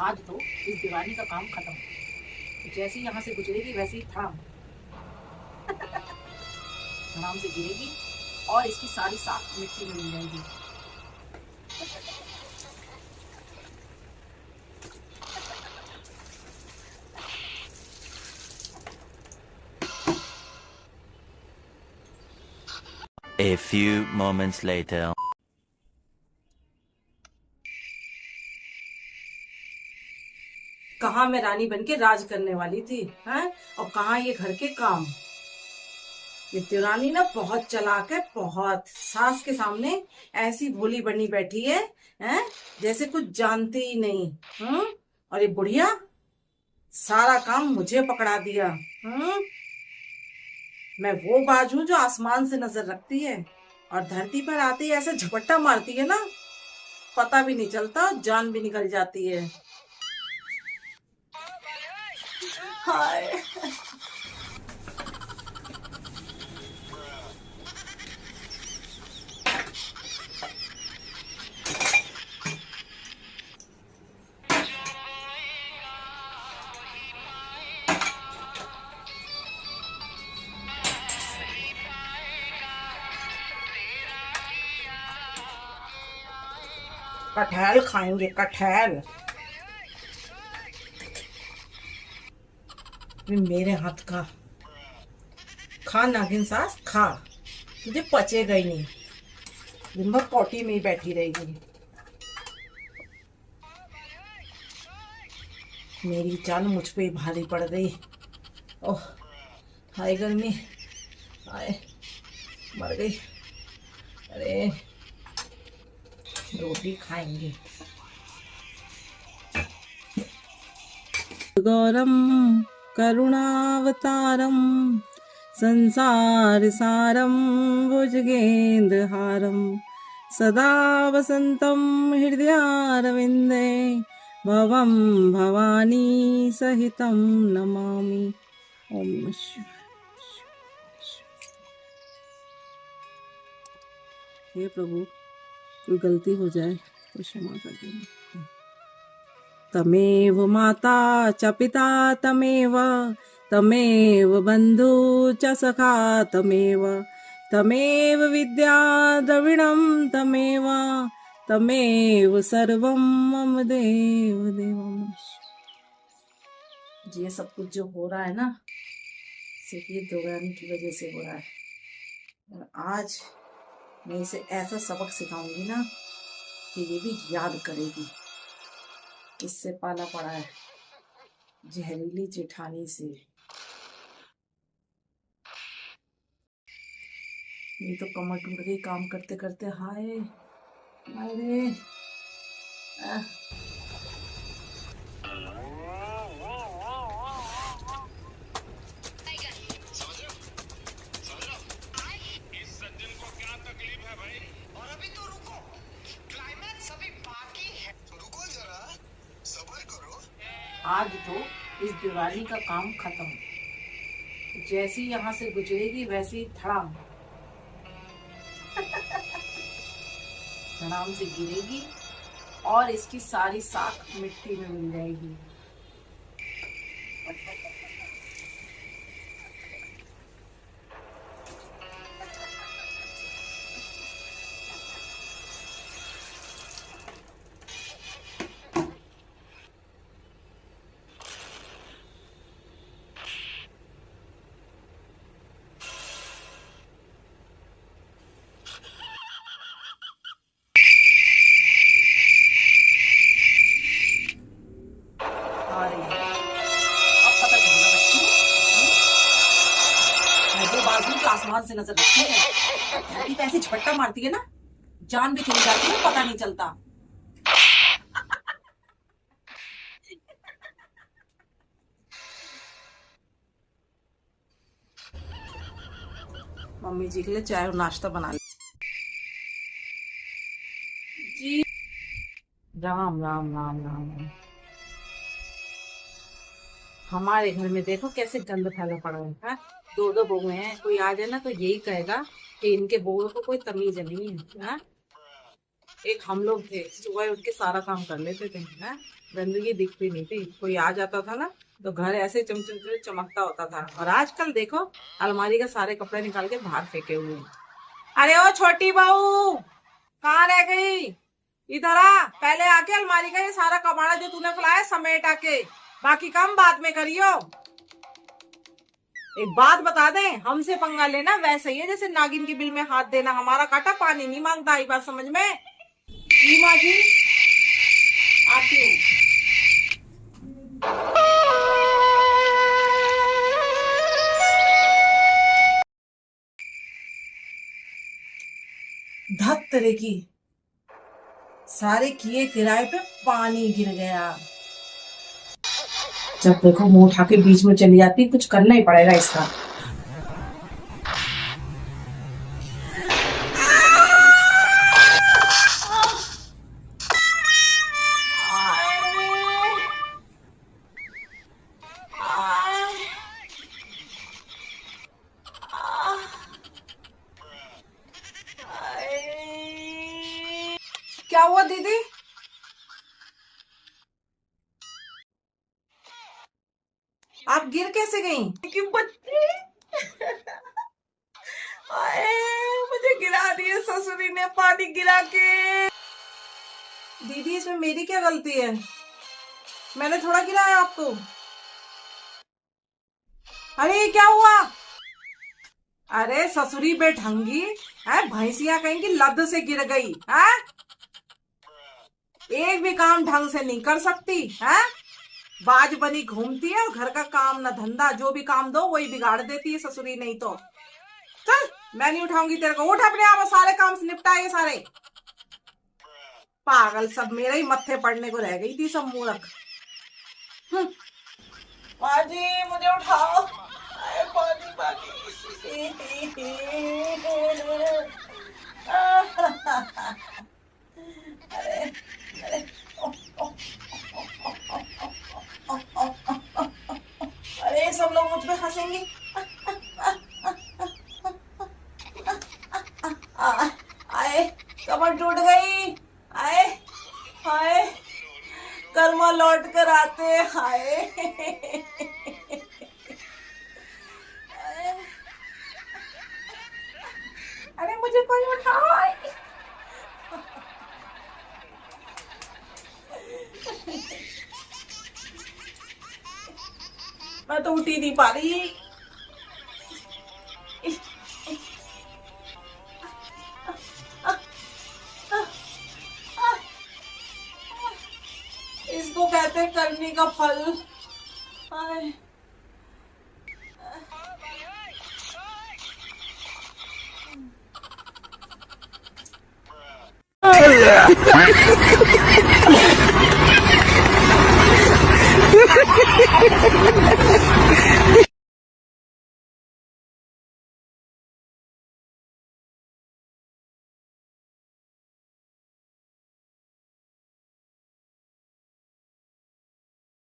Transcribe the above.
आज तो इस दीवानी का काम खत्म। जैसी यहाँ से गुजरेगी वैसे ही धड़ाम धड़ाम से गिरेगी और इसकी सारी साख मिट्टी में मिल जाएगी। A few moments later. कहाँ मैं रानी बन के राज करने वाली थी, हैं? और कहाँ ये घर के काम। ये देवरानी ना बहुत चालाक है, बहुत। सास के सामने ऐसी भोली बनी बैठी है, हैं? जैसे कुछ जानती ही नहीं। और ये बुढ़िया सारा काम मुझे पकड़ा दिया। मैं वो बाज हूं जो आसमान से नजर रखती है और धरती पर आते ही ऐसे झपट्टा मारती है ना, पता भी नहीं चलता, जान भी निकल जाती है। हाय। कटहल खाएंगे, कटहल। मेरे हाथ का खा नागिन सास, खा। तुझे पचेगा ही नहीं, दिन भर पोटी में ही बैठी रहेगी। मेरी जान मुझ पे ही भारी पड़ गई। ओह हाय गर्मी, हाय मर गई। अरे रोटी खाएंगे। गौरम करुणावतारम संसार सारम भुजगेन्द्रहारम सदा वसंतम हृदयारविंदे भवम भवानी सहितम नमामि। ओम नमः शिवाय। हे प्रभु, कोई गलती हो जाए तो क्षमा कर देना। तमेव माता च पिता तमेव, तमेव बंधु च सखा तमेव, तमेव विद्या द्रविणं तमेव, तमेव सर्वं मम देव देवम्। ये सब कुछ जो हो रहा है ना, सिर्फ ये देवरानी की वजह से हो रहा है। और आज मैं इसे ऐसा सबक सिखाऊंगी ना कि ये भी याद करेगी। इससे पाला पड़ा है, जहरीली जेठानी से। ये तो कमर टूट गई काम करते करते। हाय अरे आज तो इस दीवानी का काम खत्म। जैसी यहाँ से गुजरेगी वैसे ही धड़ाम धड़ाम से गिरेगी और इसकी सारी साख मिट्टी में मिल जाएगी। आसमान से नजर रखती है, धरती पे ऐसे झपट्टा मारती है ना, जान भी चली जाती है, पता नहीं चलता। मम्मी जी के लिए चाय और नाश्ता बना ले जी। राम राम राम राम। हमारे घर में देखो कैसे गंद फैला पड़ा है। दो दो बहू हैं, कोई आ जाए ना तो यही कहेगा कि इनके बहू को कोई तमीज नहीं है। एक हम लोग थे, सुबह उठ के सारा काम कर लेते थे ना, गंदगी दिखती नहीं थी। कोई आ जाता था ना तो घर ऐसे चमचम चमकता होता था। और आजकल देखो अलमारी का सारे कपड़े निकाल के बाहर फेंके हुए हैं। अरे ओ छोटी बहू, कहाँ रह गई? इधर आ, पहले आके अलमारी का ये सारा कबाड़ा जो तूने फैलाया समेट आके, बाकी काम बाद में करियो। एक बात बता दे, हमसे पंगा लेना वैसे ही है जैसे नागिन के बिल में हाथ देना। हमारा काटा पानी नहीं मांगता, ये बात समझ में? जी माँ जी, आती हूँ। धत तरह की, सारे किए किराए पे पानी गिर गया। जब देखो मुंह उठा के बीच में चली जाती, कुछ करना ही पड़ेगा इसका। क्या हुआ दीदी? आप गिर कैसे गई? कि बच्ची आए, मुझे गिरा दिए ससुरी ने पानी गिरा के। दीदी इसमें मेरी क्या गलती है? मैंने थोड़ा गिराया आपको। अरे क्या हुआ? अरे ससुरी बेढंगी है, भैंसिया कहीं की लद से गिर गई है। एक भी काम ढंग से नहीं कर सकती है, बाज बनी घूमती है और घर का काम न धंधा, जो भी काम दो वही बिगाड़ देती है ससुरी। नहीं तो चल, मैं नहीं उठाऊंगी तेरे को, उठ अपने आप, सारे काम से निपटाए सारे। पागल, सब मेरे ही मत्थे पड़ने को रह गई थी, सब मूर्ख। बाजी मुझे उठाओ, बाजी बाजी। अरे अरे अरे सब लोग मुझ पे हंसेंगे। आए, कमर टूट गई। आए हाय, कर्मा लौट कर आते। हाय अरे मुझे कोई उठाओ। मैं तो उठ ही नहीं पा रही। इसको कहते हैं करनी का फल।